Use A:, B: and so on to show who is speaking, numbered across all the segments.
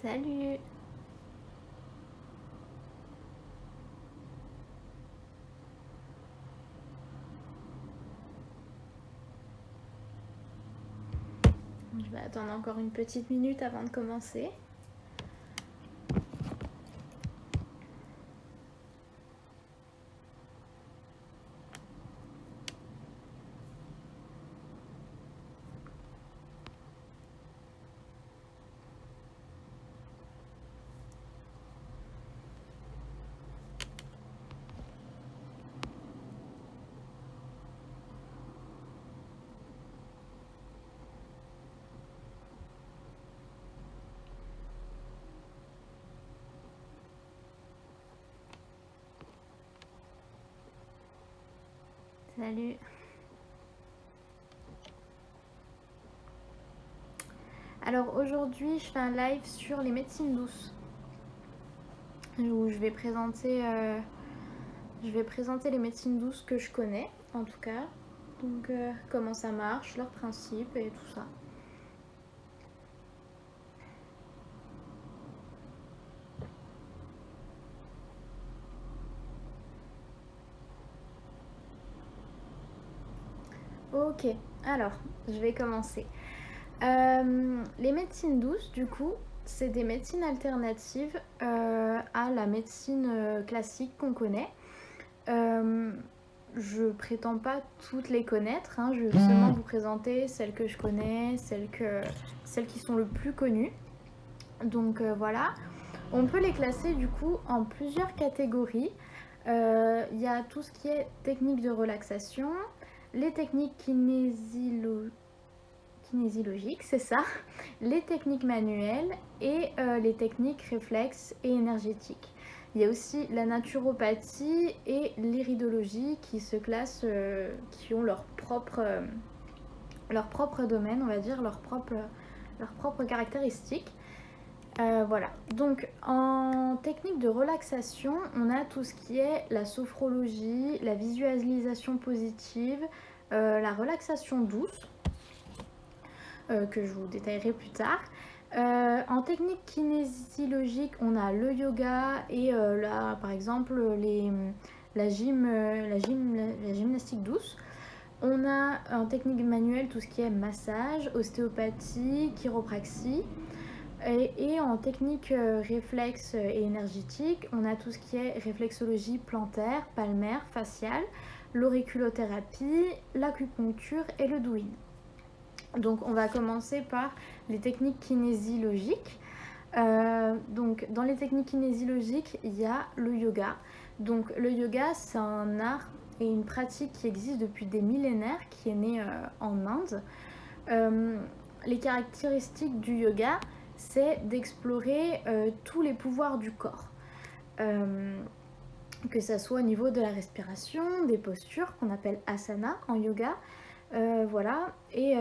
A: Salut! Je vais attendre encore une petite minute avant de commencer. Salut! Alors aujourd'hui, je fais un live sur les médecines douces où je vais présenter les médecines douces que je connais, en tout cas. Donc comment ça marche, leurs principes et tout ça. Ok, alors je vais commencer. Les médecines douces, du coup, c'est des médecines alternatives à la médecine classique qu'on connaît. Je prétends pas toutes les connaître, hein. Je vais seulement vous présenter celles que je connais, celles qui sont le plus connues. Donc voilà, on peut les classer du coup en plusieurs catégories. Il y a tout ce qui est techniques de relaxation, les techniques kinésiologiques, c'est ça, les techniques manuelles et les techniques réflexes et énergétiques. Il y a aussi la naturopathie et l'iridologie qui se classent, qui ont leur propre domaine, on va dire, leurs propres caractéristiques. Voilà, donc en technique de relaxation, on a tout ce qui est la sophrologie, la visualisation positive, la relaxation douce, que je vous détaillerai plus tard. En technique kinésiologique, on a le yoga et là, par exemple la gymnastique douce. On a en technique manuelle tout ce qui est massage, ostéopathie, chiropraxie. Et en technique réflexe et énergétique, on a tout ce qui est réflexologie plantaire, palmaire, faciale, l'auriculothérapie, l'acupuncture et le douyin. Donc on va commencer par les techniques kinésiologiques. Donc dans les techniques kinésiologiques, il y a le yoga. Donc le yoga, c'est un art et une pratique qui existe depuis des millénaires, qui est né en Inde. Les caractéristiques du yoga, c'est d'explorer tous les pouvoirs du corps. Que ça soit au niveau de la respiration, des postures qu'on appelle asana en yoga. Voilà, et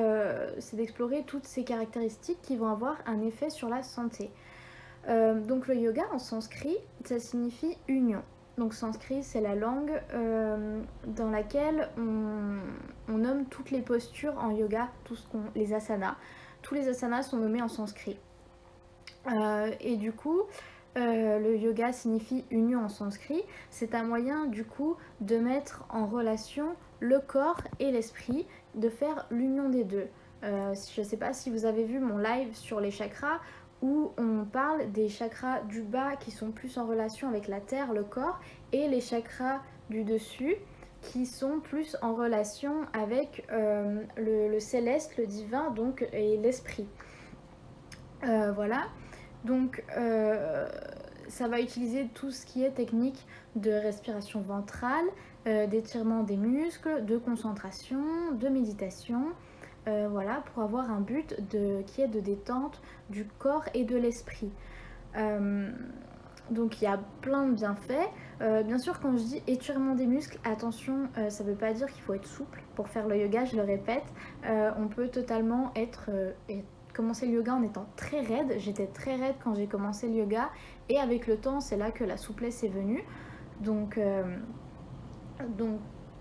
A: c'est d'explorer toutes ces caractéristiques qui vont avoir un effet sur la santé. Donc le yoga en sanskrit, ça signifie union. Donc sanskrit, c'est la langue dans laquelle on nomme toutes les postures en yoga, les asanas. Tous les asanas sont nommés en sanskrit. Et du coup, le yoga signifie union en sanskrit. C'est un moyen du coup de mettre en relation le corps et l'esprit, de faire l'union des deux. Je ne sais pas si vous avez vu mon live sur les chakras où on parle des chakras du bas qui sont plus en relation avec la terre, le corps, et les chakras du dessus qui sont plus en relation avec le céleste, le divin, donc, et l'esprit. Voilà. Donc ça va utiliser tout ce qui est technique de respiration ventrale, d'étirement des muscles, de concentration, de méditation, voilà, pour avoir un but qui est de détente du corps et de l'esprit. Donc il y a plein de bienfaits. Bien sûr, quand je dis étirement des muscles, attention, ça ne veut pas dire qu'il faut être souple pour faire le yoga, je le répète. On peut totalement commencer le yoga en étant très raide. J'étais très raide quand j'ai commencé le yoga et avec le temps, c'est là que la souplesse est venue. Donc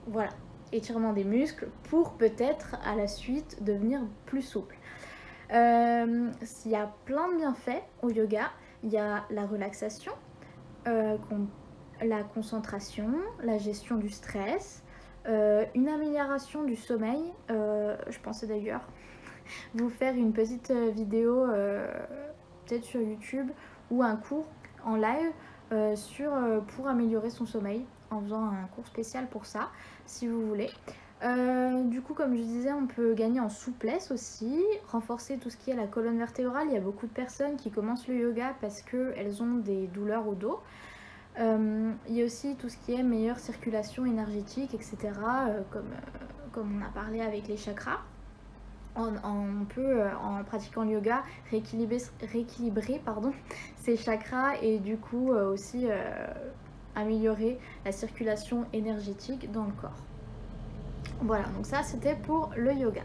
A: voilà, étirement des muscles pour peut-être à la suite devenir plus souple. Il y a plein de bienfaits au yoga. Il y a la relaxation, euh, la concentration, la gestion du stress, une amélioration du sommeil. Je pensais d'ailleurs vous faire une petite vidéo peut-être sur YouTube ou un cours en live pour améliorer son sommeil en faisant un cours spécial pour ça si vous voulez. Du coup, comme je disais, on peut gagner en souplesse aussi, renforcer tout ce qui est la colonne vertébrale. Il y a beaucoup de personnes qui commencent le yoga parce qu'elles ont des douleurs au dos. Il y a aussi tout ce qui est meilleure circulation énergétique, etc. Comme on a parlé avec les chakras. On peut, en pratiquant le yoga, rééquilibrer ses chakras et du coup aussi améliorer la circulation énergétique dans le corps. Voilà, donc ça c'était pour le yoga.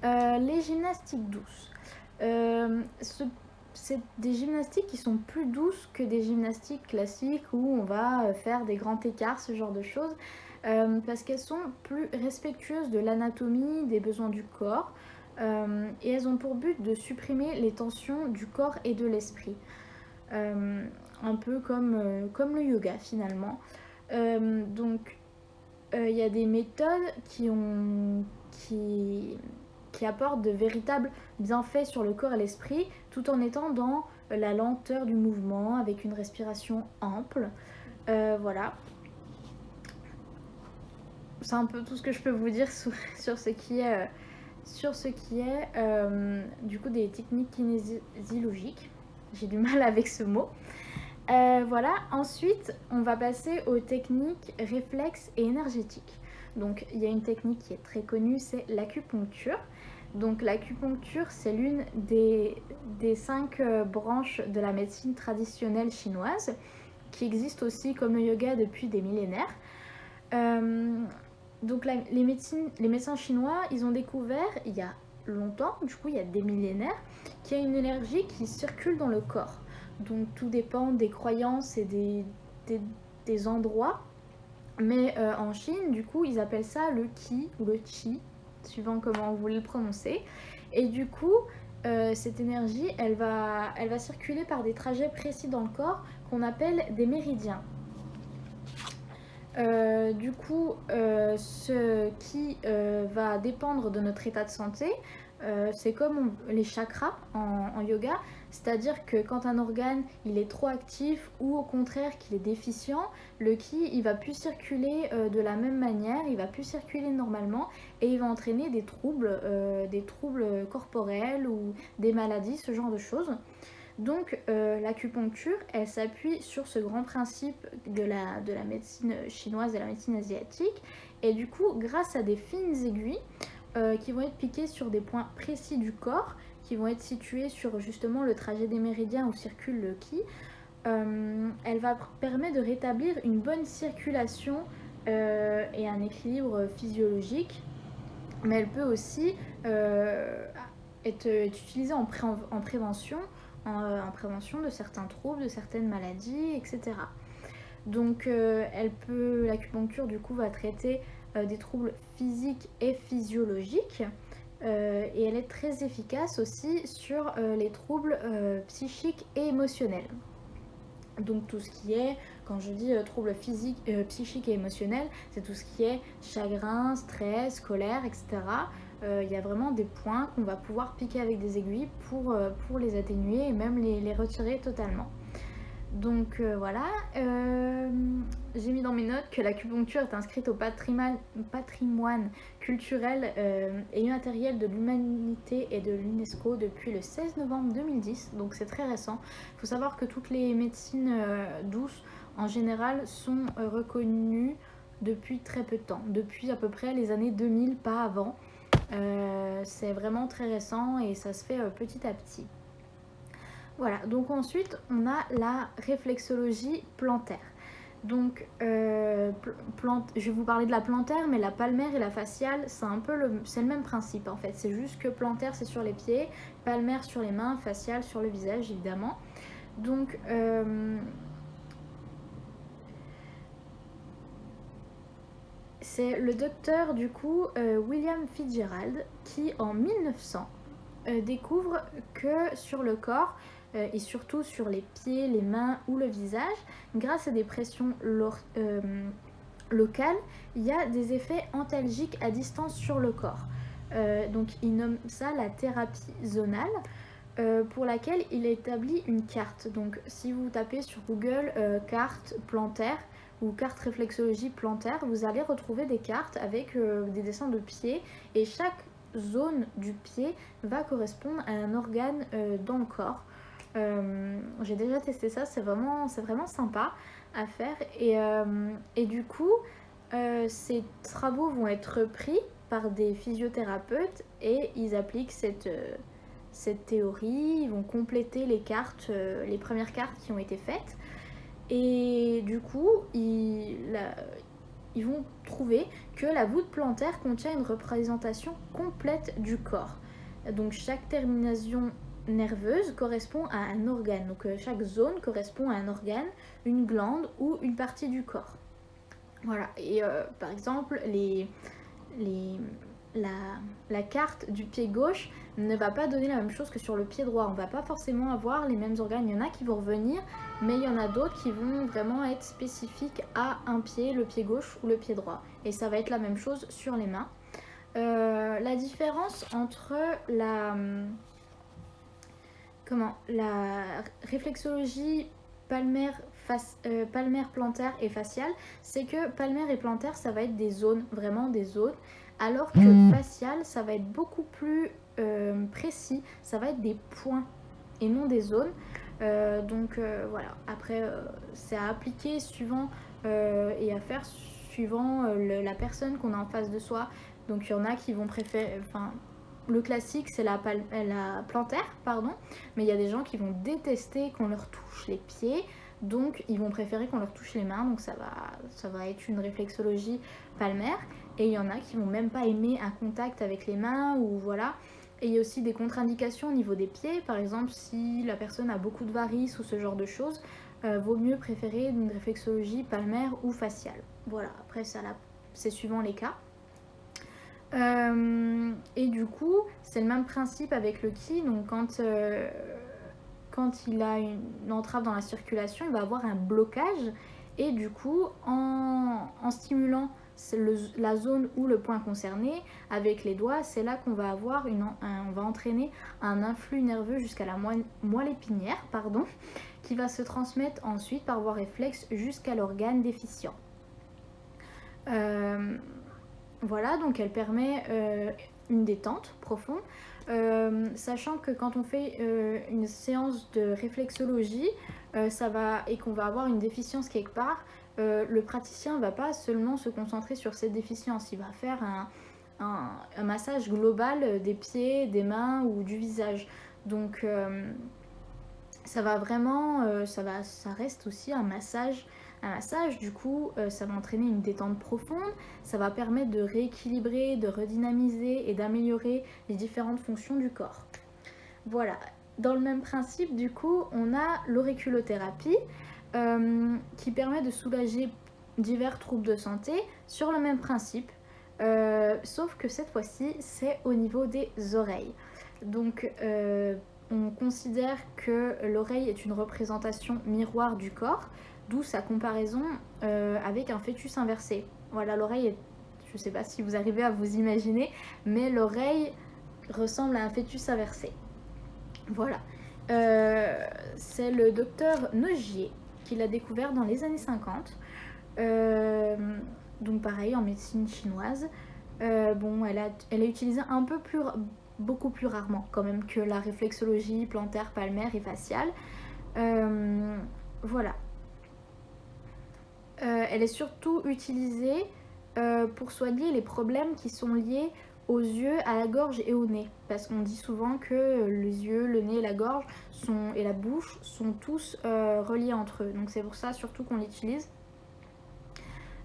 A: Les gymnastiques douces. C'est des gymnastiques qui sont plus douces que des gymnastiques classiques où on va faire des grands écarts, ce genre de choses, parce qu'elles sont plus respectueuses de l'anatomie, des besoins du corps, et elles ont pour but de supprimer les tensions du corps et de l'esprit. Un peu comme le yoga finalement. Donc il y a des méthodes qui apportent de véritables bienfaits sur le corps et l'esprit, tout en étant dans la lenteur du mouvement, avec une respiration ample. Voilà. C'est un peu tout ce que je peux vous dire sur ce qui est, du coup des techniques kinésiologiques. J'ai du mal avec ce mot. Voilà, ensuite on va passer aux techniques réflexes et énergétiques. Donc il y a une technique qui est très connue, c'est l'acupuncture. Donc l'acupuncture, c'est l'une des 5 branches de la médecine traditionnelle chinoise, qui existe aussi comme le yoga depuis des millénaires. Donc les médecins chinois, ils ont découvert il y a longtemps, du coup il y a des millénaires, qu'il y a une énergie qui circule dans le corps. Donc tout dépend des croyances et des endroits. Mais en Chine, du coup, ils appellent ça le qi ou le qi, suivant comment vous voulez le prononcer. Et du coup, cette énergie, elle va circuler par des trajets précis dans le corps qu'on appelle des méridiens. Du coup, ce qui va dépendre de notre état de santé, c'est comme les chakras en yoga, c'est-à-dire que quand un organe il est trop actif ou au contraire qu'il est déficient, le ki il va plus circuler de la même manière, il va plus circuler normalement et il va entraîner des troubles corporels ou des maladies, ce genre de choses. Donc l'acupuncture, elle s'appuie sur ce grand principe de la médecine chinoise et de la médecine asiatique. Et du coup, grâce à des fines aiguilles qui vont être piquées sur des points précis du corps, qui vont être situés sur justement le trajet des méridiens où circule le qi, elle va permettre de rétablir une bonne circulation et un équilibre physiologique. Mais elle peut aussi être utilisée en prévention, en prévention de certains troubles, de certaines maladies, etc. Donc l'acupuncture du coup va traiter des troubles physiques et physiologiques et elle est très efficace aussi sur les troubles psychiques et émotionnels. Donc tout ce qui est, quand je dis troubles physiques, psychiques et émotionnels, c'est tout ce qui est chagrin, stress, colère, etc. Il y a vraiment des points qu'on va pouvoir piquer avec des aiguilles pour les atténuer et même les retirer totalement. Donc voilà, j'ai mis dans mes notes que l'acupuncture est inscrite au patrimoine culturel et immatériel de l'humanité et de l'UNESCO depuis le 16 novembre 2010, donc c'est très récent. Il faut savoir que toutes les médecines douces en général sont reconnues depuis très peu de temps, depuis à peu près les années 2000, pas avant. C'est vraiment très récent et ça se fait petit à petit. Voilà, donc ensuite on a la réflexologie plantaire. Donc je vais vous parler de la plantaire, mais la palmaire et la faciale, c'est le même principe en fait. C'est juste que plantaire c'est sur les pieds, palmaire sur les mains, faciale sur le visage évidemment. Donc c'est le docteur du coup William Fitzgerald qui en 1900 découvre que sur le corps, et surtout sur les pieds, les mains ou le visage, grâce à des pressions locales, il y a des effets antalgiques à distance sur le corps. Donc il nomme ça la thérapie zonale, pour laquelle il établit une carte. Donc si vous tapez sur Google carte plantaire ou carte réflexologie plantaire, vous allez retrouver des cartes avec des dessins de pieds, et chaque zone du pied va correspondre à un organe dans le corps. J'ai déjà testé ça, c'est vraiment sympa à faire, et du coup ces travaux vont être pris par des physiothérapeutes et ils appliquent cette théorie, ils vont compléter les cartes, les premières cartes qui ont été faites, et du coup ils vont trouver que la voûte plantaire contient une représentation complète du corps. Donc chaque terminaison nerveuse correspond à un organe, donc chaque zone correspond à un organe, une glande ou une partie du corps. Voilà, et par exemple, la carte du pied gauche ne va pas donner la même chose que sur le pied droit. On ne va pas forcément avoir les mêmes organes. Il y en a qui vont revenir, mais il y en a d'autres qui vont vraiment être spécifiques à un pied, le pied gauche ou le pied droit. Et ça va être la même chose sur les mains. La différence entre la réflexologie palmaire, plantaire et faciale, c'est que palmaire et plantaire, ça va être des zones, vraiment des zones, alors que faciale, ça va être beaucoup plus précis, ça va être des points et non des zones. Donc voilà, après c'est à appliquer suivant et à faire suivant la personne qu'on a en face de soi. Donc il y en a qui vont préférer, le classique c'est la plantaire, pardon, mais il y a des gens qui vont détester qu'on leur touche les pieds, donc ils vont préférer qu'on leur touche les mains, donc ça va être une réflexologie palmaire, et il y en a qui vont même pas aimer un contact avec les mains, ou voilà. Et il y a aussi des contre-indications au niveau des pieds, par exemple si la personne a beaucoup de varices ou ce genre de choses, vaut mieux préférer une réflexologie palmaire ou faciale. Voilà, après ça c'est suivant les cas. Et du coup, c'est le même principe avec le ki. Donc quand il a une entrave dans la circulation, il va avoir un blocage. Et du coup, en stimulant la zone ou le point concerné avec les doigts, c'est là qu'on va avoir on va entraîner un influx nerveux jusqu'à la moelle épinière, qui va se transmettre ensuite par voie réflexe jusqu'à l'organe déficient. Voilà, donc elle permet une détente profonde, sachant que quand on fait une séance de réflexologie et qu'on va avoir une déficience quelque part, le praticien ne va pas seulement se concentrer sur cette déficience, il va faire un massage global des pieds, des mains ou du visage. Donc ça va vraiment, ça reste aussi un massage. Du coup, ça va entraîner une détente profonde, ça va permettre de rééquilibrer, de redynamiser et d'améliorer les différentes fonctions du corps. Voilà, dans le même principe, du coup, on a l'auriculothérapie qui permet de soulager divers troubles de santé sur le même principe, sauf que cette fois-ci, c'est au niveau des oreilles. Donc, on considère que l'oreille est une représentation miroir du corps, d'où sa comparaison avec un fœtus inversé. Voilà, l'oreille je ne sais pas si vous arrivez à vous imaginer, mais l'oreille ressemble à un fœtus inversé. Voilà. C'est le docteur Nogier qui l'a découvert dans les années 50. Donc pareil, en médecine chinoise. Elle est utilisée beaucoup plus rarement quand même que la réflexologie plantaire, palmaire et faciale. Voilà. Elle est surtout utilisée pour soigner les problèmes qui sont liés aux yeux, à la gorge et au nez. Parce qu'on dit souvent que les yeux, le nez et la gorge et la bouche sont tous reliés entre eux. Donc c'est pour ça surtout qu'on l'utilise.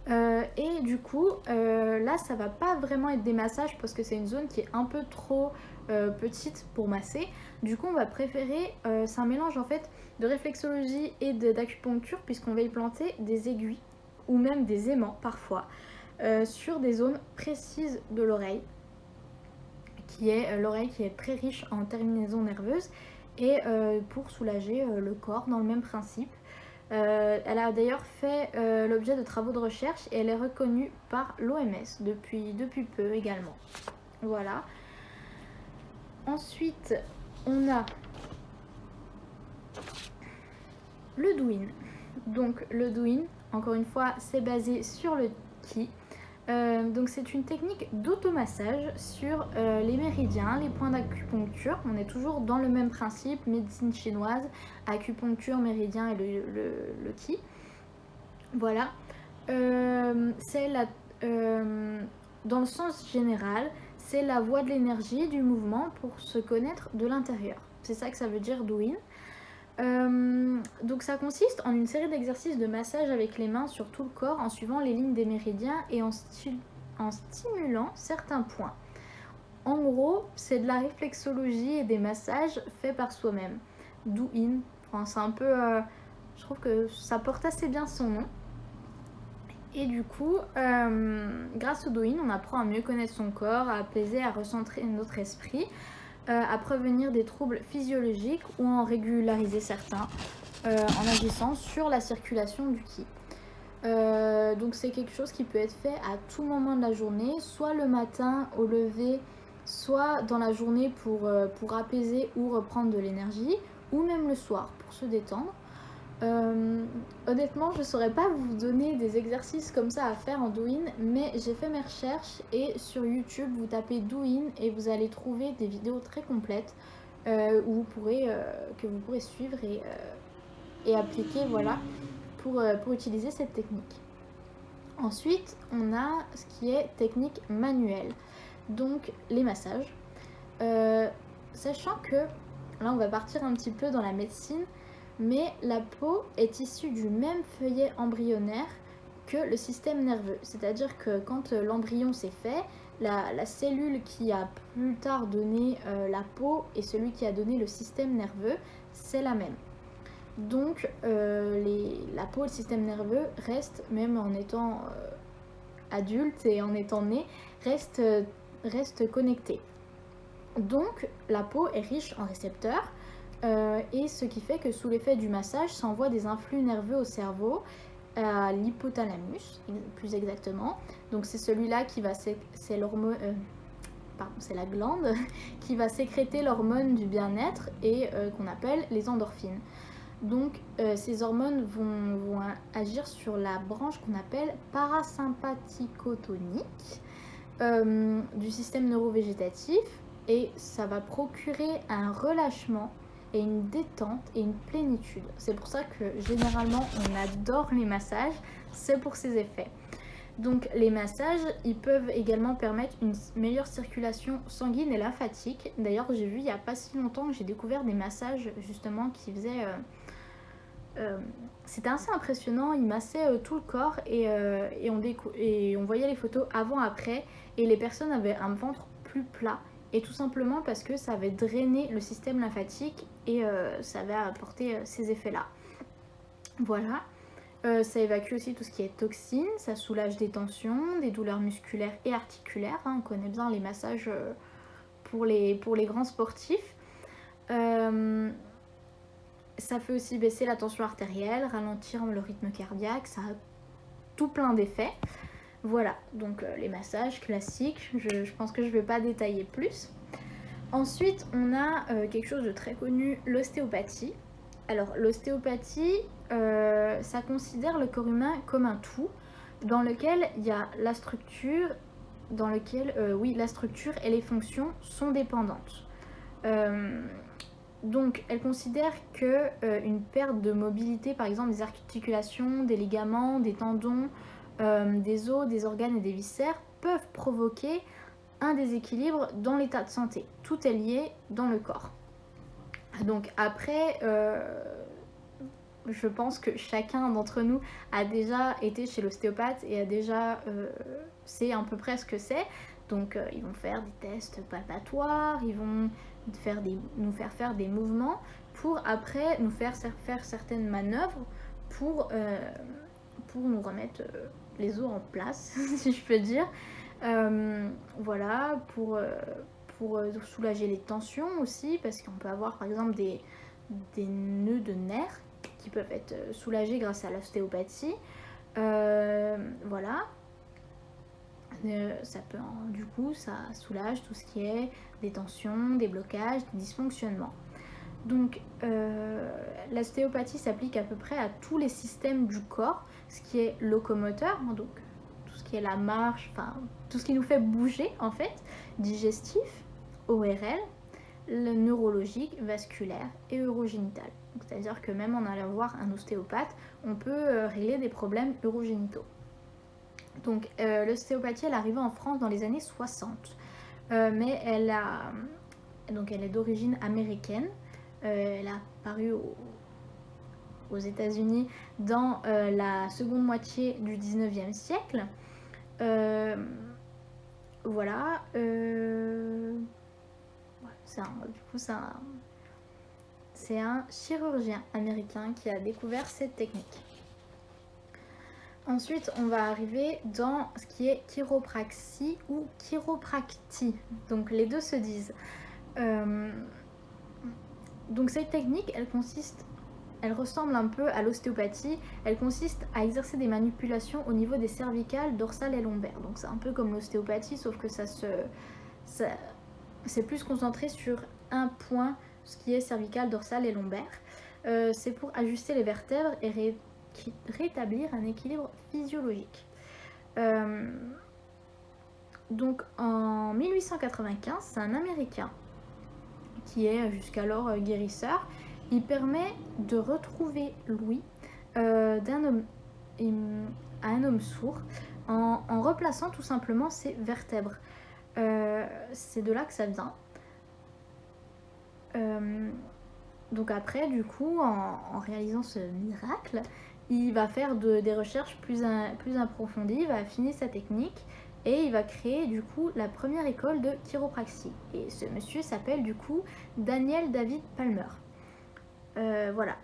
A: Et du coup, là, ça va pas vraiment être des massages parce que c'est une zone qui est un peu trop petite pour masser. Du coup, on va préférer, c'est un mélange en fait de réflexologie et d'acupuncture, puisqu'on va y planter des aiguilles ou même des aimants parfois sur des zones précises de l'oreille qui est l'oreille qui est très riche en terminaisons nerveuses et pour soulager le corps dans le même principe. Elle a d'ailleurs fait l'objet de travaux de recherche et elle est reconnue par l'OMS depuis peu également. Voilà. Ensuite, on a le Douyin. Donc le Douyin, encore une fois, c'est basé sur le Qi. Donc c'est une technique d'automassage sur les méridiens, les points d'acupuncture. On est toujours dans le même principe, médecine chinoise, acupuncture, méridien et le Qi. Voilà. C'est dans le sens général, c'est la voie de l'énergie, du mouvement pour se connaître de l'intérieur. C'est ça que ça veut dire Douyin. Donc ça consiste en une série d'exercices de massage avec les mains sur tout le corps en suivant les lignes des méridiens et en stimulant certains points. En gros, c'est de la réflexologie et des massages faits par soi-même. Douyin, enfin, c'est un peu... je trouve que ça porte assez bien son nom. Et du coup, grâce au Douyin, on apprend à mieux connaître son corps, à apaiser, à recentrer notre esprit, à prévenir des troubles physiologiques ou à en régulariser certains en agissant sur la circulation du Qi. Donc c'est quelque chose qui peut être fait à tout moment de la journée, soit le matin au lever, soit dans la journée pour apaiser ou reprendre de l'énergie, ou même le soir pour se détendre. Honnêtement, je saurais pas vous donner des exercices comme ça à faire en Douyin, mais j'ai fait mes recherches et sur YouTube, vous tapez Douyin et vous allez trouver des vidéos très complètes que vous pourrez suivre et appliquer, voilà, pour utiliser cette technique. Ensuite, on a ce qui est technique manuelle, donc les massages. Sachant que, là on va partir un petit peu dans la médecine, mais la peau est issue du même feuillet embryonnaire que le système nerveux. C'est-à-dire que quand l'embryon s'est fait, la cellule qui a plus tard donné la peau et celui qui a donné le système nerveux, c'est la même. Donc la peau et le système nerveux restent, même en étant adulte et en étant né, restent connectés. Donc la peau est riche en récepteurs. Et ce qui fait que sous l'effet du massage, ça envoie des influx nerveux au cerveau, à l'hypothalamus plus exactement. Donc c'est celui-là qui va c'est la glande qui va sécréter l'hormone du bien-être et qu'on appelle les endorphines. Donc ces hormones vont agir sur la branche qu'on appelle parasympathicotonique du système neurovégétatif et ça va procurer un relâchement et une détente et une plénitude. C'est pour ça que généralement on adore les massages, c'est pour ces effets. Donc les massages, ils peuvent également permettre une meilleure circulation sanguine et lymphatique. D'ailleurs j'ai vu il n'y a pas si longtemps que j'ai découvert des massages justement qui faisaient... c'était assez impressionnant, ils massaient tout le corps et on voyait les photos avant-après et les personnes avaient un ventre plus plat. Et tout simplement parce que ça avait drainé le système lymphatique et ça avait apporté ces effets-là. Voilà. Ça évacue aussi tout ce qui est toxines, ça soulage des tensions, des douleurs musculaires et articulaires. On connaît bien les massages pour les grands sportifs. Ça fait aussi baisser la tension artérielle, ralentir le rythme cardiaque, ça a tout plein d'effets. Voilà, donc les massages classiques, je pense que je ne vais pas détailler plus. Ensuite, on a quelque chose de très connu, l'ostéopathie. Alors, l'ostéopathie, ça considère le corps humain comme un tout, dans lequel il y a la structure, la structure et les fonctions sont dépendantes. Donc, elle considère qu'une perte de mobilité, par exemple des articulations, des ligaments, des tendons, des os, des organes et des viscères peuvent provoquer un déséquilibre dans l'état de santé. Tout est lié dans le corps. Donc après, je pense que chacun d'entre nous a déjà été chez l'ostéopathe et a déjà sait à peu près ce que c'est. Donc ils vont faire des tests palpatoires, ils vont nous faire faire des mouvements pour après nous faire certaines manœuvres pour nous remettre les os en place, si je peux dire. Voilà, pour pour soulager les tensions aussi, parce qu'on peut avoir par exemple des nœuds de nerfs qui peuvent être soulagés grâce à l'ostéopathie. Voilà. Ça peut, du coup, ça soulage tout ce qui est des tensions, des blocages, des dysfonctionnements. Donc, l'ostéopathie s'applique à peu près à tous les systèmes du corps, ce qui est locomoteur, donc tout ce qui est la marche, enfin tout ce qui nous fait bouger en fait, digestif, ORL, le neurologique, vasculaire et urogénital. C'est-à-dire que même en allant voir un ostéopathe, on peut régler des problèmes urogénitaux. Donc l'ostéopathie, elle est arrivée en France dans les années 60, mais elle est d'origine américaine. Elle a apparu aux États-Unis dans la seconde moitié du 19e siècle. Voilà. C'est un chirurgien américain qui a découvert cette technique. Ensuite, on va arriver dans ce qui est chiropraxie ou chiropractie. Donc les deux se disent. Donc cette technique, elle ressemble un peu à l'ostéopathie. Elle consiste à exercer des manipulations au niveau des cervicales, dorsales et lombaires. Donc c'est un peu comme l'ostéopathie, sauf que c'est plus concentré sur un point, ce qui est cervical, dorsal et lombaire. C'est pour ajuster les vertèbres et rétablir un équilibre physiologique. Donc en 1895, c'est un Américain qui est jusqu'alors guérisseur. Il permet de retrouver l'ouïe d'un homme à un homme sourd en replaçant tout simplement ses vertèbres. C'est de là que ça vient. Donc après, du coup, en réalisant ce miracle, il va faire des recherches plus approfondies, il va affiner sa technique et il va créer du coup la première école de chiropraxie. Et ce monsieur s'appelle du coup Daniel David Palmer. Voilà.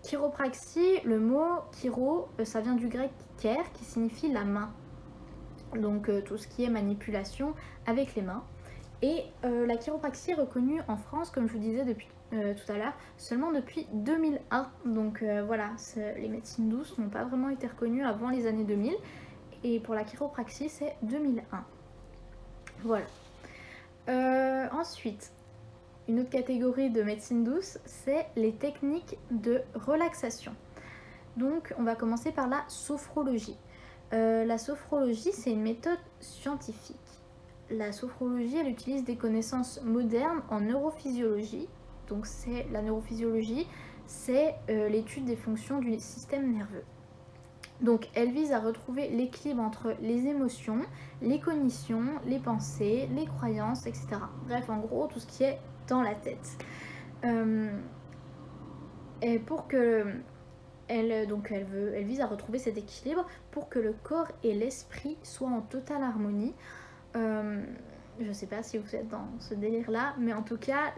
A: Chiropraxie, le mot chiro, ça vient du grec ker qui signifie la main. Donc tout ce qui est manipulation avec les mains. Et la chiropraxie est reconnue en France, comme je vous disais depuis tout à l'heure, seulement depuis 2001. Donc voilà, les médecines douces n'ont pas vraiment été reconnues avant les années 2000. Et pour la chiropraxie, c'est 2001. Voilà. Ensuite, une autre catégorie de médecine douce, c'est les techniques de relaxation. Donc on va commencer par la sophrologie. La sophrologie, c'est une méthode scientifique. La sophrologie, elle utilise des connaissances modernes en neurophysiologie. Donc la neurophysiologie, c'est l'étude des fonctions du système nerveux. Donc elle vise à retrouver l'équilibre entre les émotions, les cognitions, les pensées, les croyances, etc. Bref, en gros, tout ce qui est dans la tête. Et pour que elle vise à retrouver cet équilibre pour que le corps et l'esprit soient en totale harmonie. Je ne sais pas si vous êtes dans ce délire-là, mais en tout cas,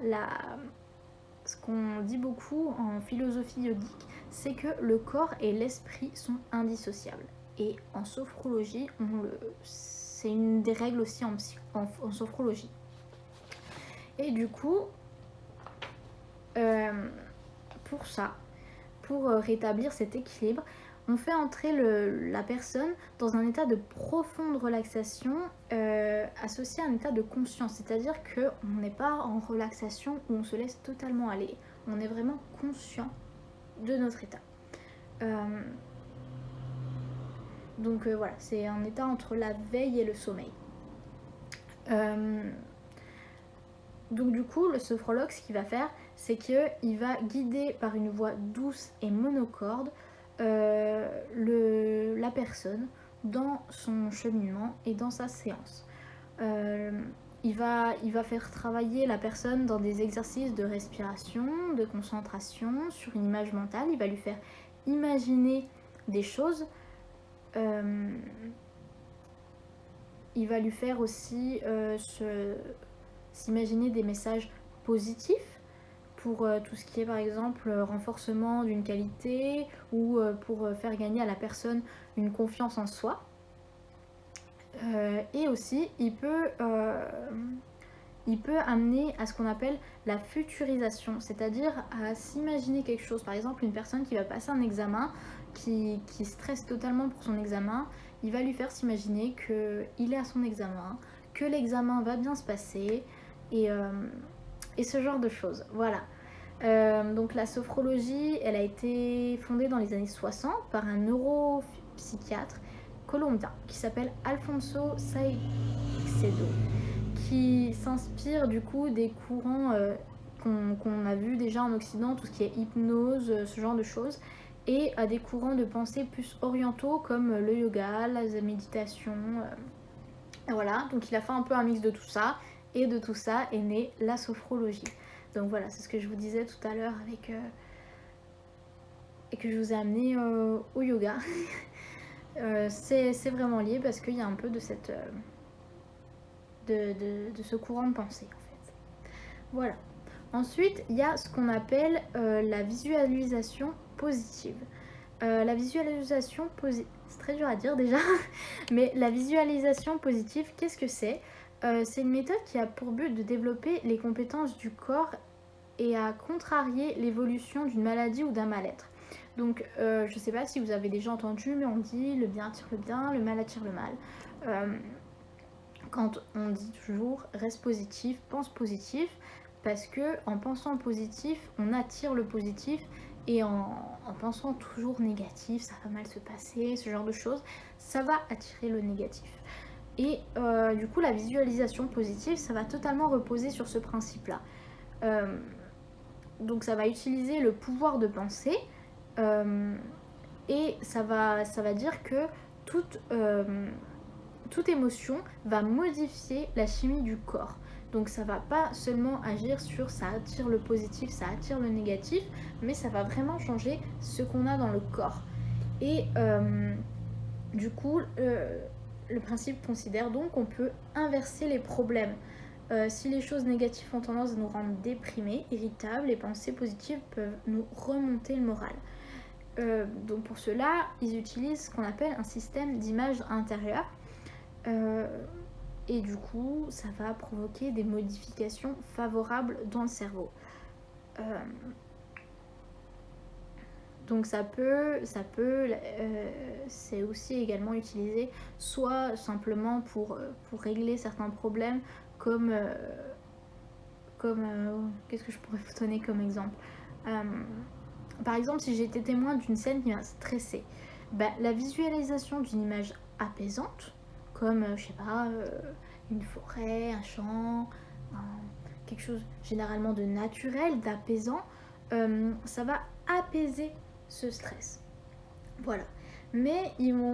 A: ce qu'on dit beaucoup en philosophie yogique, c'est que le corps et l'esprit sont indissociables. Et en sophrologie, c'est une des règles aussi en sophrologie. Et du coup, pour rétablir cet équilibre, on fait entrer la personne dans un état de profonde relaxation associé à un état de conscience. C'est-à-dire qu'on n'est pas en relaxation où on se laisse totalement aller. On est vraiment conscient de notre état. Donc voilà, c'est un état entre la veille et le sommeil. Donc du coup, le sophrologue, ce qu'il va faire, c'est qu'il va guider par une voix douce et monocorde la personne dans son cheminement et dans sa séance. Il va faire travailler la personne dans des exercices de respiration, de concentration, sur une image mentale. Il va lui faire imaginer des choses. Il va lui faire aussi s'imaginer des messages positifs pour tout ce qui est par exemple renforcement d'une qualité ou pour faire gagner à la personne une confiance en soi. Et aussi, il peut amener à ce qu'on appelle la futurisation, c'est-à-dire à s'imaginer quelque chose. Par exemple, une personne qui va passer un examen, qui stresse totalement pour son examen, il va lui faire s'imaginer qu'il est à son examen, que l'examen va bien se passer, et ce genre de choses. Voilà. Donc la sophrologie, elle a été fondée dans les années 60 par un neuropsychiatre colombien qui s'appelle Alfonso Saixedo, qui s'inspire du coup des courants qu'on a vus déjà en Occident, tout ce qui est hypnose, ce genre de choses, et à des courants de pensée plus orientaux comme le yoga, la méditation. Voilà, donc il a fait un peu un mix de tout ça, et de tout ça est née la sophrologie. Donc voilà, c'est ce que je vous disais tout à l'heure et que je vous ai amené au yoga. C'est vraiment lié parce qu'il y a un peu de cette de ce courant de pensée en fait. Voilà. Ensuite, il y a ce qu'on appelle la visualisation positive. La visualisation positive, c'est très dur à dire déjà, mais la visualisation positive, qu'est-ce que c'est? C'est une méthode qui a pour but de développer les compétences du corps et à contrarier l'évolution d'une maladie ou d'un mal-être. Donc, je ne sais pas si vous avez déjà entendu, mais on dit le bien attire le bien, le mal attire le mal. Quand on dit toujours reste positif, pense positif, parce que en pensant positif, on attire le positif, et en pensant toujours négatif, ça va mal se passer, ce genre de choses, ça va attirer le négatif. Et du coup, la visualisation positive, ça va totalement reposer sur ce principe-là. Donc ça va utiliser le pouvoir de penser, et ça va dire que toute émotion va modifier la chimie du corps. Donc ça va pas seulement agir sur ça attire le positif, ça attire le négatif, mais ça va vraiment changer ce qu'on a dans le corps. Et du coup, le principe considère donc qu'on peut inverser les problèmes. Si les choses négatives ont tendance à nous rendre déprimés, irritables, les pensées positives peuvent nous remonter le moral. Donc pour cela, ils utilisent ce qu'on appelle un système d'image intérieure. Et du coup, ça va provoquer des modifications favorables dans le cerveau. Donc c'est aussi également utilisé soit simplement pour régler certains problèmes comme qu'est-ce que je pourrais vous donner comme exemple. Par exemple, si j'ai été témoin d'une scène qui m'a stressée, la visualisation d'une image apaisante, comme je sais pas, une forêt, un champ, quelque chose généralement de naturel, d'apaisant, ça va apaiser ce stress. Voilà. Mais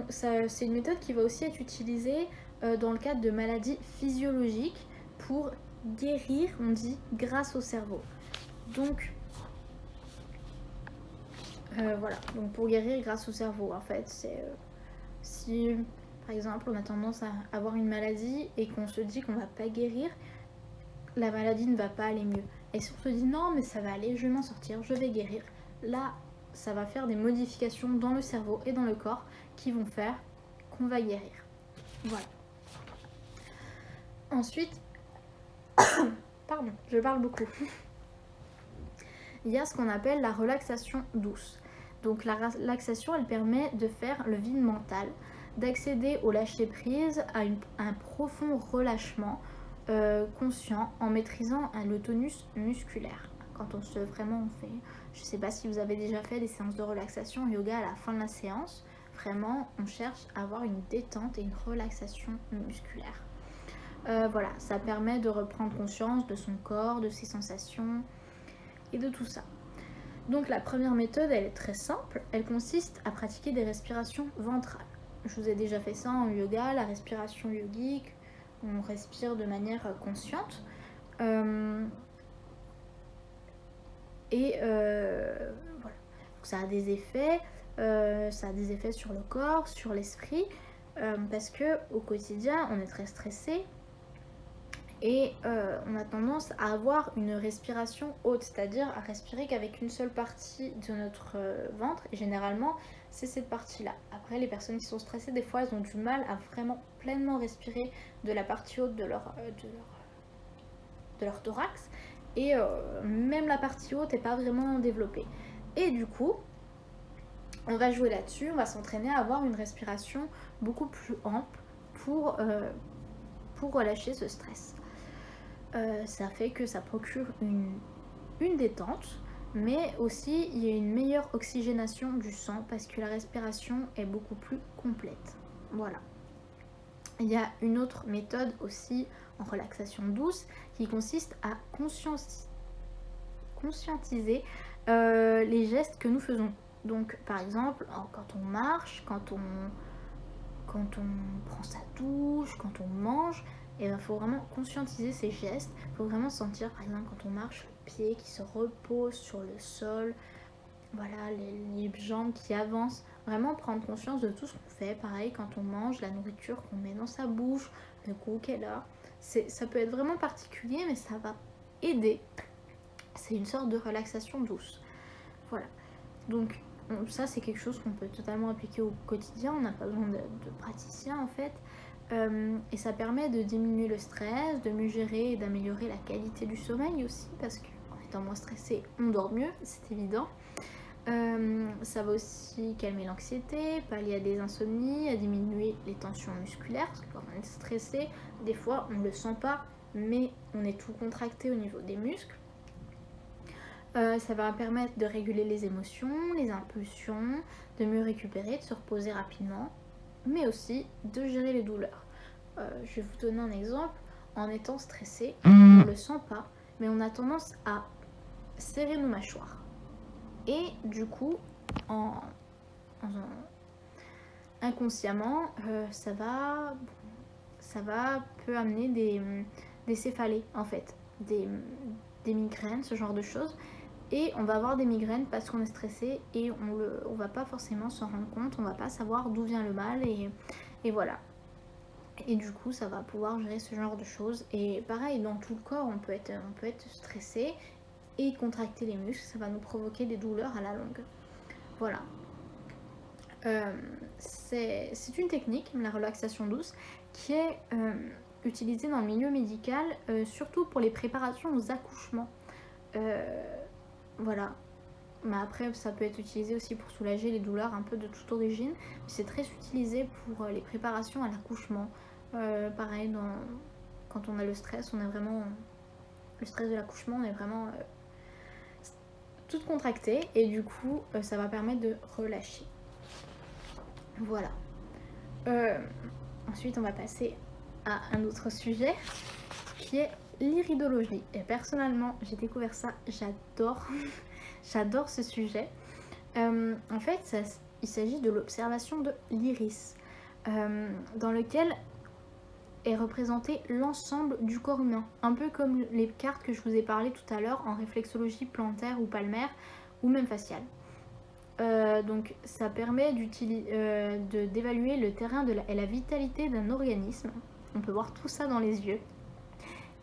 A: c'est une méthode qui va aussi être utilisée dans le cadre de maladies physiologiques pour guérir, on dit, grâce au cerveau. Donc, voilà. Donc, pour guérir grâce au cerveau, en fait, c'est si, par exemple, on a tendance à avoir une maladie et qu'on se dit qu'on va pas guérir, la maladie ne va pas aller mieux. Et si on se dit non, mais ça va aller, je vais m'en sortir, je vais guérir, là, ça va faire des modifications dans le cerveau et dans le corps qui vont faire qu'on va guérir. Voilà. Ensuite, pardon, je parle beaucoup. Il y a ce qu'on appelle la relaxation douce. Donc la relaxation, elle permet de faire le vide mental, d'accéder au lâcher-prise, à un profond relâchement conscient en maîtrisant le tonus musculaire. Quand on se vraiment on fait, je ne sais pas si vous avez déjà fait des séances de relaxation en yoga, à la fin de la séance, vraiment on cherche à avoir une détente et une relaxation musculaire. Voilà, ça permet de reprendre conscience de son corps, de ses sensations et de tout ça. Donc la première méthode, elle est très simple, elle consiste à pratiquer des respirations ventrales. Je vous ai déjà fait ça en yoga, la respiration yogique, on respire de manière consciente. Voilà. Donc ça a des effets, sur le corps, sur l'esprit, parce que au quotidien, on est très stressé. Et on a tendance à avoir une respiration haute, c'est-à-dire à respirer qu'avec une seule partie de notre ventre, et généralement c'est cette partie-là. Après, les personnes qui sont stressées, des fois elles ont du mal à vraiment pleinement respirer de la partie haute de leur thorax, et même la partie haute n'est pas vraiment développée. Et du coup, on va jouer là-dessus, on va s'entraîner à avoir une respiration beaucoup plus ample pour relâcher ce stress. Ça fait que ça procure une détente, mais aussi il y a une meilleure oxygénation du sang parce que la respiration est beaucoup plus complète. Voilà. Il y a une autre méthode aussi en relaxation douce qui consiste à conscientiser les gestes que nous faisons. Donc par exemple, quand on marche, quand on prend sa douche, quand on mange, il faut vraiment conscientiser ces gestes. Il faut vraiment sentir, par exemple, quand on marche, le pied qui se repose sur le sol, voilà, les jambes qui avancent. Vraiment prendre conscience de tout ce qu'on fait. Pareil, quand on mange, la nourriture qu'on met dans sa bouche, le goût qu'elle a. Ça peut être vraiment particulier, mais ça va aider. C'est une sorte de relaxation douce. Voilà. Donc, ça, c'est quelque chose qu'on peut totalement appliquer au quotidien. On n'a pas besoin de praticien, en fait. Et ça permet de diminuer le stress, de mieux gérer et d'améliorer la qualité du sommeil aussi, parce qu'en étant moins stressé, on dort mieux, c'est évident. Ça va aussi calmer l'anxiété, pallier à des insomnies, à diminuer les tensions musculaires, parce que quand on est stressé, des fois on ne le sent pas, mais on est tout contracté au niveau des muscles. Ça va permettre de réguler les émotions, les impulsions, de mieux récupérer, de se reposer rapidement, mais aussi de gérer les douleurs. Je vais vous donner un exemple. En étant stressé, on ne le sent pas, mais on a tendance à serrer nos mâchoires. Et du coup, inconsciemment, ça peut amener des céphalées, en fait, des migraines, ce genre de choses. Et on va avoir des migraines parce qu'on est stressé et on va pas forcément s'en rendre compte, on va pas savoir d'où vient le mal et voilà. Et du coup, ça va pouvoir gérer ce genre de choses. Et pareil, dans tout le corps, on peut être stressé et contracter les muscles, ça va nous provoquer des douleurs à la longue. Voilà. C'est une technique, la relaxation douce, qui est utilisée dans le milieu médical, surtout pour les préparations aux accouchements. Voilà. Mais après, ça peut être utilisé aussi pour soulager les douleurs un peu de toute origine. C'est très utilisé pour les préparations à l'accouchement. Pareil, quand on a le stress, on a vraiment... Le stress de l'accouchement, on est vraiment toute contractée. Et du coup, ça va permettre de relâcher. Voilà. Ensuite, on va passer à un autre sujet qui est l'iridologie. Et personnellement, j'ai découvert ça, j'adore. J'adore ce sujet. En fait, il s'agit de l'observation de l'iris, dans lequel est représenté l'ensemble du corps humain. Un peu comme les cartes que je vous ai parlé tout à l'heure en réflexologie plantaire ou palmaire, ou même faciale. Donc ça permet d'évaluer le terrain et la vitalité d'un organisme. On peut voir tout ça dans les yeux.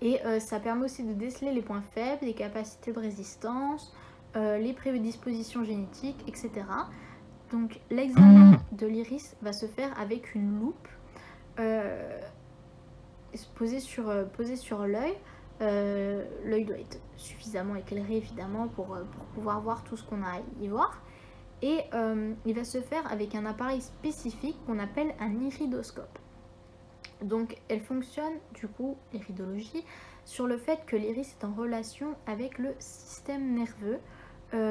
A: Et ça permet aussi de déceler les points faibles, les capacités de résistance, les prédispositions génétiques, etc. Donc l'examen de l'iris va se faire avec une loupe posée sur l'œil. L'œil doit être suffisamment éclairé évidemment pour pouvoir voir tout ce qu'on a à y voir. Et il va se faire avec un appareil spécifique qu'on appelle un iridoscope. Donc elle fonctionne du coup, l'iridologie, sur le fait que l'iris est en relation avec le système nerveux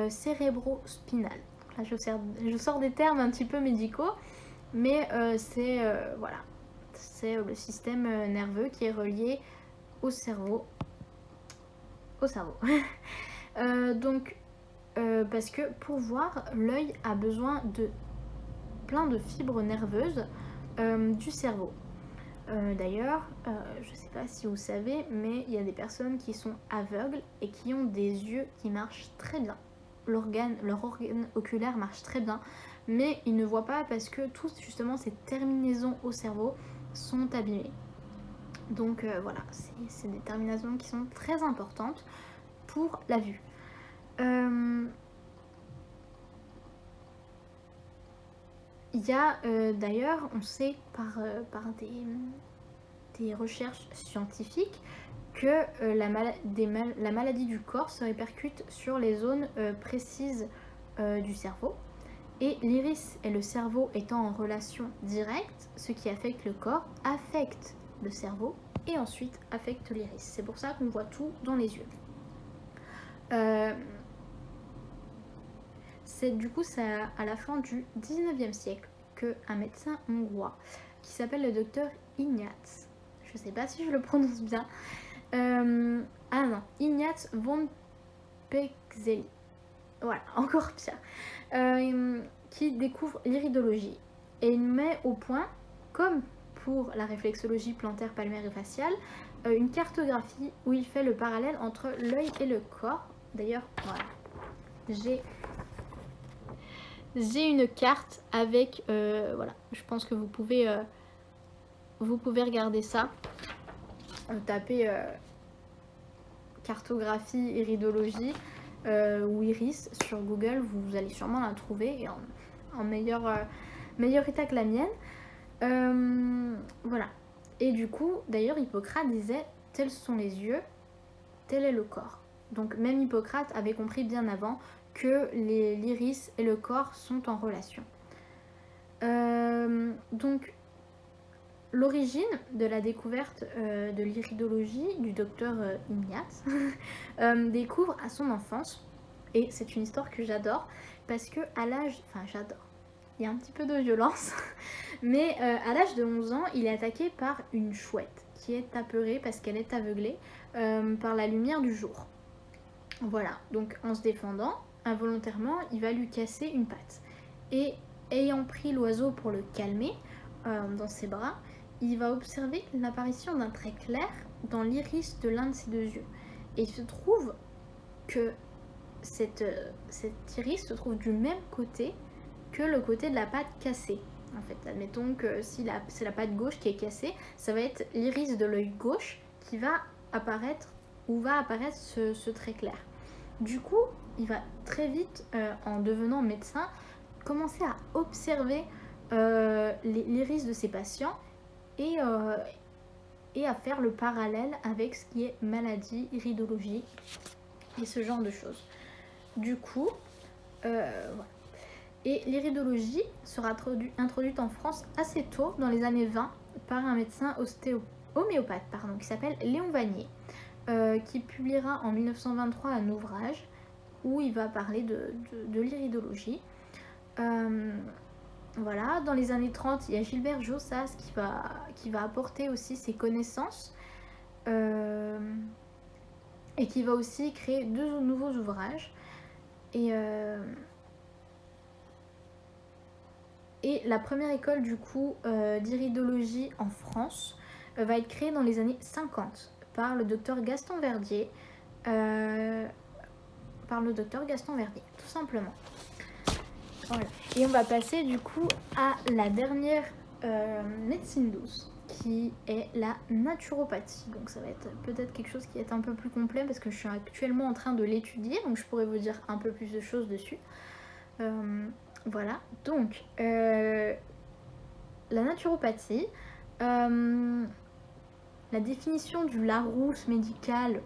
A: cérébro-spinal. Là je sors des termes un petit peu médicaux, mais c'est le système nerveux qui est relié au cerveau. Donc parce que pour voir, l'œil a besoin de plein de fibres nerveuses du cerveau. D'ailleurs, je ne sais pas si vous savez, mais il y a des personnes qui sont aveugles et qui ont des yeux qui marchent très bien. Leur organe oculaire marche très bien, mais ils ne voient pas parce que toutes justement ces terminaisons au cerveau sont abîmées. Donc voilà, c'est des terminaisons qui sont très importantes pour la vue. Il y a d'ailleurs, on sait par des recherches scientifiques que la maladie du corps se répercute sur les zones précises du cerveau. Et l'iris et le cerveau étant en relation directe, ce qui affecte le corps affecte le cerveau et ensuite affecte l'iris. C'est pour ça qu'on voit tout dans les yeux. C'est à la fin du 19e siècle qu'un médecin hongrois qui s'appelle le docteur Ignaz, je ne sais pas si je le prononce bien, Ignaz von Pexeli, voilà, encore pire, qui découvre l'iridologie et il met au point, comme pour la réflexologie plantaire, palmaire et faciale, une cartographie où il fait le parallèle entre l'œil et le corps. D'ailleurs, voilà, j'ai une carte avec, voilà, je pense que vous pouvez regarder ça. Tapez cartographie, iridologie ou iris sur Google, vous allez sûrement la trouver et en meilleur état que la mienne. Voilà. Et du coup, d'ailleurs, Hippocrate disait « tels sont les yeux, tel est le corps ». Donc même Hippocrate avait compris bien avant que l'iris et le corps sont en relation. Donc l'origine de la découverte de l'iridologie du docteur Ignaz découvre à son enfance, et c'est une histoire que j'adore parce que j'adore. Il y a un petit peu de violence, mais à l'âge de 11 ans, il est attaqué par une chouette qui est apeurée parce qu'elle est aveuglée par la lumière du jour. Voilà, donc en se défendant, involontairement, il va lui casser une patte. Et ayant pris l'oiseau pour le calmer dans ses bras, il va observer l'apparition d'un trait clair dans l'iris de l'un de ses deux yeux. Et il se trouve que cet iris se trouve du même côté que le côté de la patte cassée. En fait, admettons que si c'est la patte gauche qui est cassée, ça va être l'iris de l'œil gauche qui va apparaître, où va apparaître ce trait clair. Du coup, il va très vite, en devenant médecin, commencer à observer l'iris de ses patients et à faire le parallèle avec ce qui est maladie, iridologie et ce genre de choses. Du coup, voilà. Et l'iridologie sera introduite en France assez tôt, dans les années 20, par un médecin homéopathe qui s'appelle Léon Vanier, qui publiera en 1923 un ouvrage où il va parler de l'iridologie. Voilà, dans les années 30, il y a Gilbert Jossas qui va apporter aussi ses connaissances et qui va aussi créer 2 nouveaux ouvrages. Et la première école du coup d'iridologie en France va être créée dans les années 50 par le docteur Gaston Verdier. Tout simplement. Voilà. Et on va passer du coup à la dernière médecine douce, qui est la naturopathie. Donc ça va être peut-être quelque chose qui est un peu plus complet parce que je suis actuellement en train de l'étudier, donc je pourrais vous dire un peu plus de choses dessus. Voilà, donc la naturopathie, la définition du Larousse médical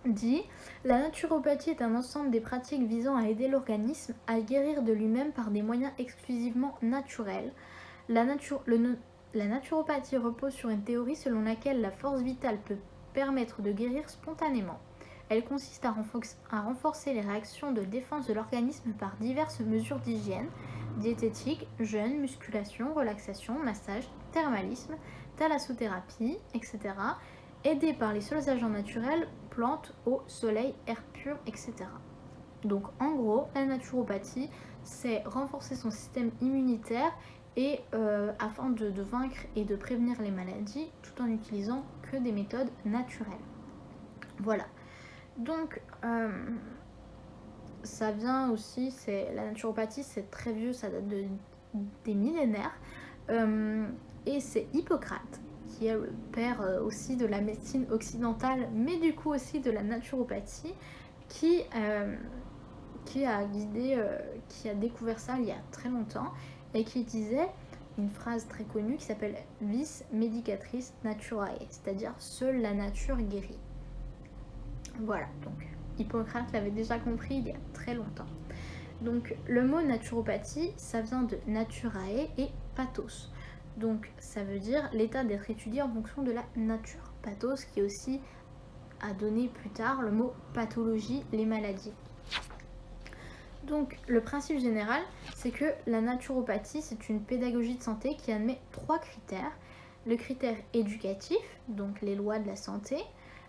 A: dit « La naturopathie est un ensemble des pratiques visant à aider l'organisme à guérir de lui-même par des moyens exclusivement naturels. La naturopathie repose sur une théorie selon laquelle la force vitale peut permettre de guérir spontanément. Elle consiste à renforcer les réactions de défense de l'organisme par diverses mesures d'hygiène, diététique, jeûne, musculation, relaxation, massage, thermalisme, thalassothérapie, etc., aidée par les seuls agents naturels, plantes, eau, soleil, air pur, etc. » Donc en gros, la naturopathie, c'est renforcer son système immunitaire et afin de vaincre et de prévenir les maladies tout en utilisant que des méthodes naturelles. Voilà. Donc ça vient aussi, la naturopathie, c'est très vieux, ça date des millénaires. Et c'est Hippocrate qui est le père aussi de la médecine occidentale, mais du coup aussi de la naturopathie, qui a guidé, qui a découvert ça il y a très longtemps et qui disait une phrase très connue qui s'appelle Vis medicatrice naturae, c'est-à-dire seule la nature guérit. Voilà, donc Hippocrate l'avait déjà compris il y a très longtemps. Donc le mot naturopathie, ça vient de naturae et pathos. Donc ça veut dire l'état d'être étudié en fonction de la nature. Pathos qui aussi a donné plus tard le mot pathologie, les maladies. Donc le principe général, c'est que la naturopathie, c'est une pédagogie de santé qui admet 3 critères. Le critère éducatif, donc les lois de la santé,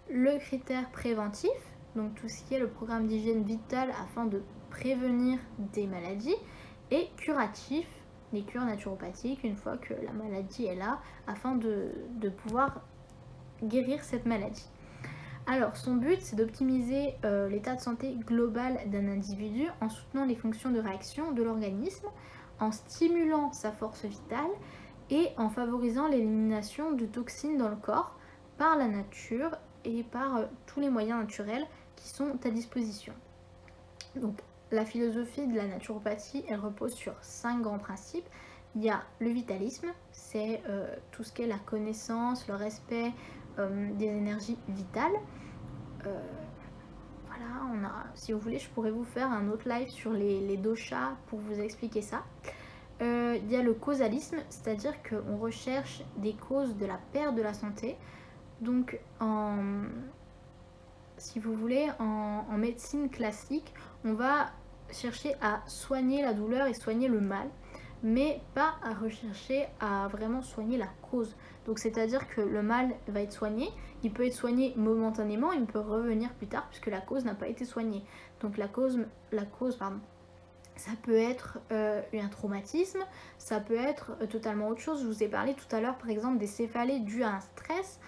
A: le critère préventif, donc tout ce qui est le programme d'hygiène vitale afin de prévenir des maladies, et curatif, les cures naturopathiques une fois que la maladie est là, afin de pouvoir guérir cette maladie. Alors, son but, c'est d'optimiser l'état de santé global d'un individu en soutenant les fonctions de réaction de l'organisme, en stimulant sa force vitale et en favorisant l'élimination de toxines dans le corps par la nature et par tous les moyens naturels qui sont à disposition. Donc, la philosophie de la naturopathie, elle repose sur 5 grands principes. Il y a le vitalisme, c'est tout ce qui est la connaissance, le respect des énergies vitales. Voilà, si vous voulez, je pourrais vous faire un autre live sur les doshas pour vous expliquer ça. Il y a le causalisme, c'est-à-dire qu'on recherche des causes de la perte de la santé. Donc, si vous voulez, en médecine classique, on va chercher à soigner la douleur et soigner le mal, mais pas à rechercher à vraiment soigner la cause. Donc c'est-à-dire que le mal va être soigné, il peut être soigné momentanément, il peut revenir plus tard puisque la cause n'a pas été soignée. Donc la cause, ça peut être un traumatisme, ça peut être totalement autre chose. Je vous ai parlé tout à l'heure par exemple des céphalées dues à un stress.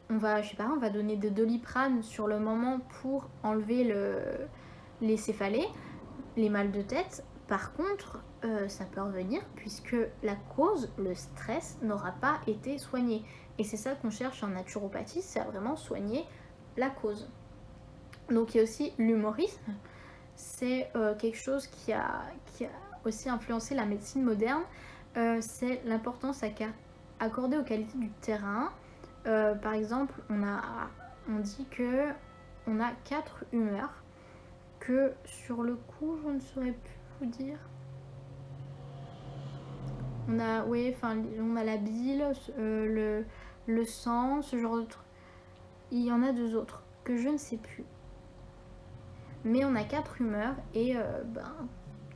A: On va donner de Doliprane sur le moment pour enlever les céphalées, les mal de tête. Par contre, ça peut revenir puisque la cause, le stress, n'aura pas été soigné. Et c'est ça qu'on cherche en naturopathie, c'est à vraiment soigner la cause. Donc il y a aussi l'humorisme. C'est quelque chose qui a aussi influencé la médecine moderne. C'est l'importance accordée aux qualités du terrain. Par exemple, on dit que on a 4 humeurs que sur le coup, je ne saurais plus vous dire. On a la bile, le sang, ce genre de trucs. Il y en a 2 autres que je ne sais plus. Mais on a 4 humeurs et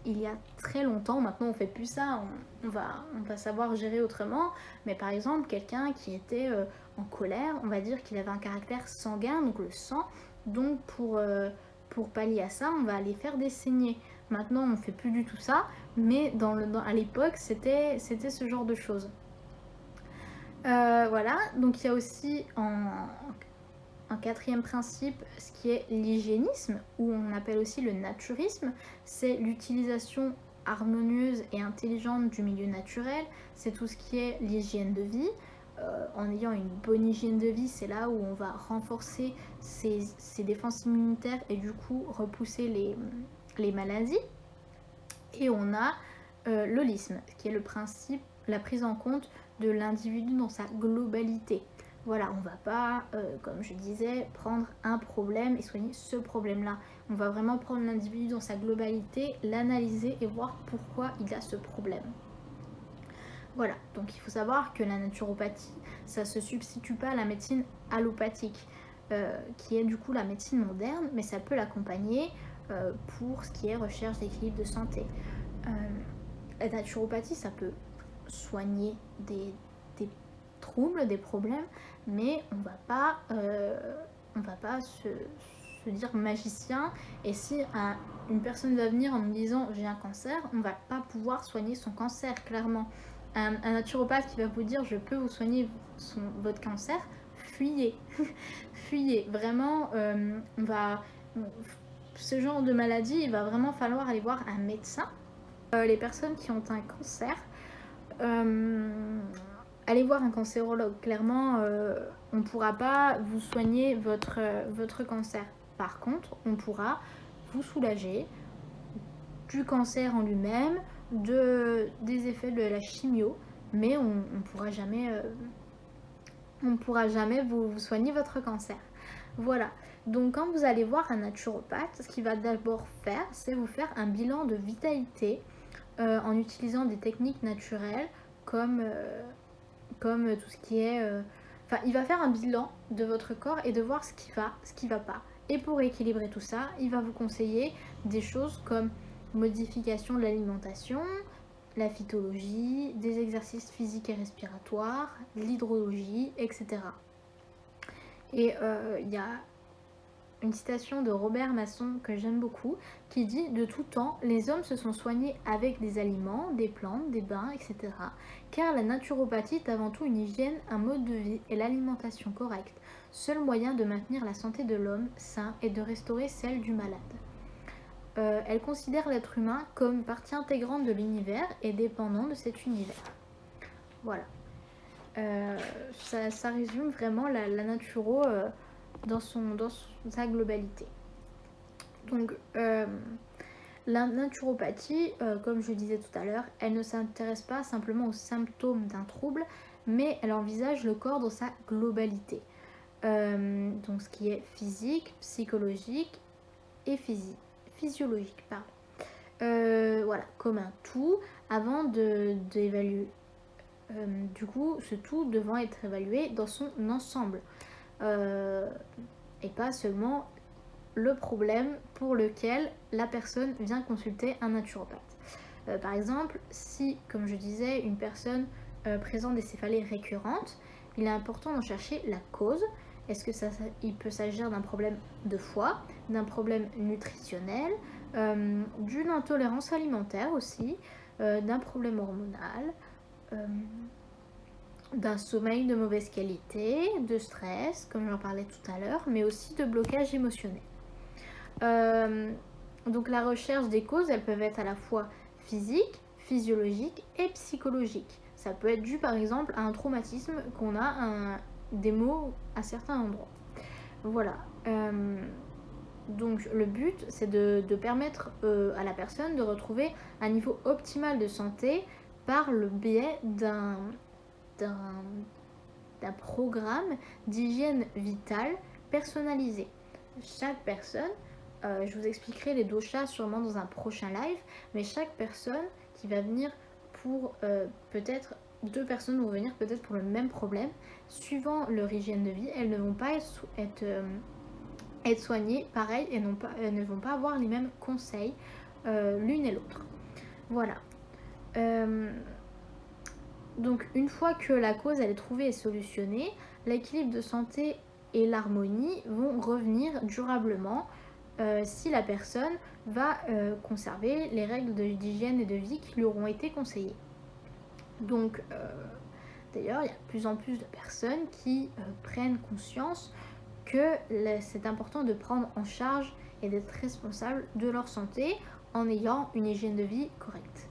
A: il y a très longtemps, maintenant on fait plus ça, on va savoir gérer autrement. Mais par exemple, quelqu'un qui était en colère, on va dire qu'il avait un caractère sanguin, donc le sang. Donc pour pallier à ça, on va aller faire des saignées. Maintenant, on ne fait plus du tout ça, mais à l'époque, c'était ce genre de choses. Voilà, donc il y a aussi un 4e principe, ce qui est l'hygiénisme, ou on appelle aussi le naturisme. C'est l'utilisation harmonieuse et intelligente du milieu naturel. C'est tout ce qui est l'hygiène de vie. En ayant une bonne hygiène de vie, c'est là où on va renforcer ses défenses immunitaires et du coup repousser les maladies. Et on a l'holisme, qui est le principe, la prise en compte de l'individu dans sa globalité. Voilà, on va pas, comme je disais, prendre un problème et soigner ce problème-là. On va vraiment prendre l'individu dans sa globalité, l'analyser et voir pourquoi il a ce problème. Voilà, donc il faut savoir que la naturopathie, ça ne se substitue pas à la médecine allopathique, qui est du coup la médecine moderne, mais ça peut l'accompagner pour ce qui est recherche d'équilibre de santé. La naturopathie, ça peut soigner des troubles, des problèmes, mais on va pas se dire magicien. Et si une personne va venir en me disant j'ai un cancer, on va pas pouvoir soigner son cancer, clairement. Un naturopathe qui va vous dire je peux vous soigner votre cancer, fuyez. Fuyez. Vraiment, ce genre de maladie, il va vraiment falloir aller voir un médecin. Les personnes qui ont un cancer, allez voir un cancérologue. Clairement, on ne pourra pas vous soigner votre cancer. Par contre, on pourra vous soulager du cancer en lui-même, des effets de la chimio, mais on ne pourra jamais vous soigner votre cancer. Voilà. Donc quand vous allez voir un naturopathe, ce qu'il va d'abord faire, c'est vous faire un bilan de vitalité en utilisant des techniques naturelles comme tout ce qui est... Enfin, il va faire un bilan de votre corps et de voir ce qui va pas. Et pour équilibrer tout ça, il va vous conseiller des choses comme modification de l'alimentation, la phytologie, des exercices physiques et respiratoires, l'hydrologie, etc. Et il y a une citation de Robert Masson que j'aime beaucoup qui dit: de tout temps, les hommes se sont soignés avec des aliments, des plantes, des bains, etc. Car la naturopathie est avant tout une hygiène, un mode de vie et l'alimentation correcte, seul moyen de maintenir la santé de l'homme sain et de restaurer celle du malade. Elle considère l'être humain comme partie intégrante de l'univers et dépendant de cet univers. Voilà. Ça résume vraiment la naturo dans sa globalité. Donc, la naturopathie, comme je le disais tout à l'heure, elle ne s'intéresse pas simplement aux symptômes d'un trouble, mais elle envisage le corps dans sa globalité. Donc, ce qui est physique, psychologique et physiologique. Voilà, comme un tout, avant d'évaluer. Du coup, ce tout devant être évalué dans son ensemble. Et pas seulement le problème pour lequel la personne vient consulter un naturopathe. Par exemple, si, comme je disais, une personne présente des céphalées récurrentes, il est important d'en chercher la cause. Est-ce que il peut s'agir d'un problème de foie, d'un problème nutritionnel, d'une intolérance alimentaire aussi, d'un problème hormonal, d'un sommeil de mauvaise qualité, de stress, comme j'en parlais tout à l'heure, mais aussi de blocage émotionnel. Donc la recherche des causes, elles peuvent être à la fois physiques, physiologiques et psychologiques. Ça peut être dû par exemple à un traumatisme qu'on a des maux à certains endroits. Voilà. Donc le but, c'est de permettre à la personne de retrouver un niveau optimal de santé par le biais d'un programme d'hygiène vitale personnalisé. Chaque personne, je vous expliquerai les doshas sûrement dans un prochain live, mais chaque personne qui va venir pour peut-être 2 personnes vont venir peut-être pour le même problème, suivant leur hygiène de vie, elles ne vont pas être soignées pareil et elles ne vont pas avoir les mêmes conseils l'une et l'autre. Voilà. Donc une fois que la cause elle est trouvée et solutionnée, l'équilibre de santé et l'harmonie vont revenir durablement si la personne va conserver les règles d'hygiène et de vie qui lui auront été conseillées. Donc d'ailleurs, il y a de plus en plus de personnes qui prennent conscience que c'est important de prendre en charge et d'être responsable de leur santé en ayant une hygiène de vie correcte.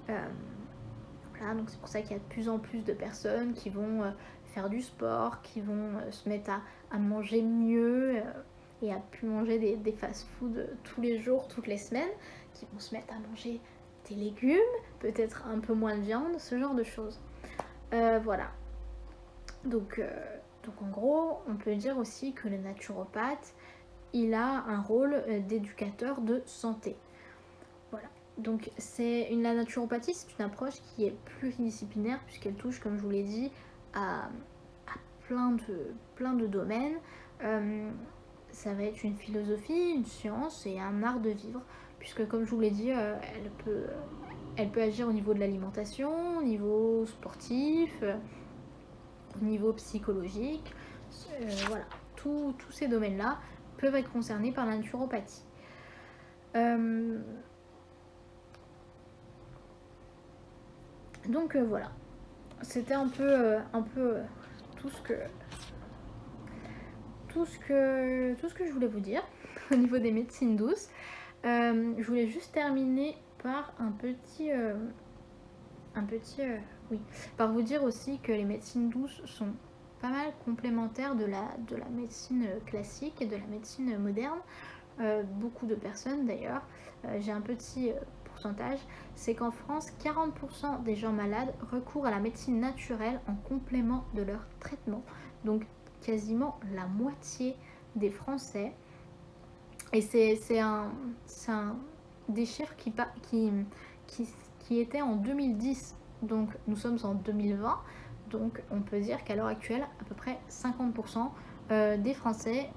A: Voilà, donc c'est pour ça qu'il y a de plus en plus de personnes qui vont faire du sport, qui vont se mettre à manger mieux et à plus manger des fast-food tous les jours, toutes les semaines, qui vont se mettre à manger des légumes, peut-être un peu moins de viande, ce genre de choses. Voilà. Donc en gros, on peut dire aussi que le naturopathe, il a un rôle d'éducateur de santé. Voilà. Donc la naturopathie, c'est une approche qui est pluridisciplinaire puisqu'elle touche, comme je vous l'ai dit, à plein de domaines. Ça va être une philosophie, une science et un art de vivre, puisque comme je vous l'ai dit, elle peut agir au niveau de l'alimentation, au niveau sportif, au niveau psychologique. Voilà, tous ces domaines-là peuvent être concernés par la naturopathie. Donc voilà, c'était un peu tout ce que je voulais vous dire au niveau des médecines douces. Je voulais juste terminer par un petit Oui, par vous dire aussi que les médecines douces sont pas mal complémentaires de la médecine classique et de la médecine moderne. Beaucoup de personnes d'ailleurs, j'ai un petit pourcentage, c'est qu'en France, 40% des gens malades recourent à la médecine naturelle en complément de leur traitement. Donc quasiment la moitié des Français. Et c'est des chiffres qui, qui étaient en 2010. Donc nous sommes en 2020. Donc on peut dire qu'à l'heure actuelle, à peu près 50% des Français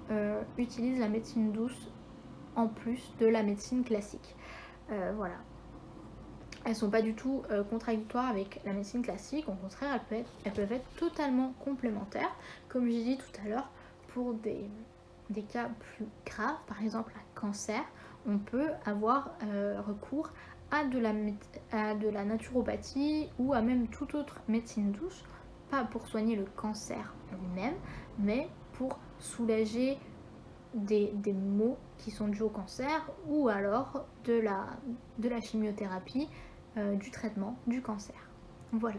A: utilisent la médecine douce en plus de la médecine classique. Voilà. Elles ne sont pas du tout contradictoires avec la médecine classique. Au contraire, elles peuvent être totalement complémentaires. Comme j'ai dit tout à l'heure, pour des cas plus graves, par exemple un cancer, on peut avoir recours à de la naturopathie ou à même toute autre médecine douce, pas pour soigner le cancer lui-même, mais pour soulager des maux qui sont dus au cancer ou alors de la chimiothérapie, du traitement du cancer. Voilà.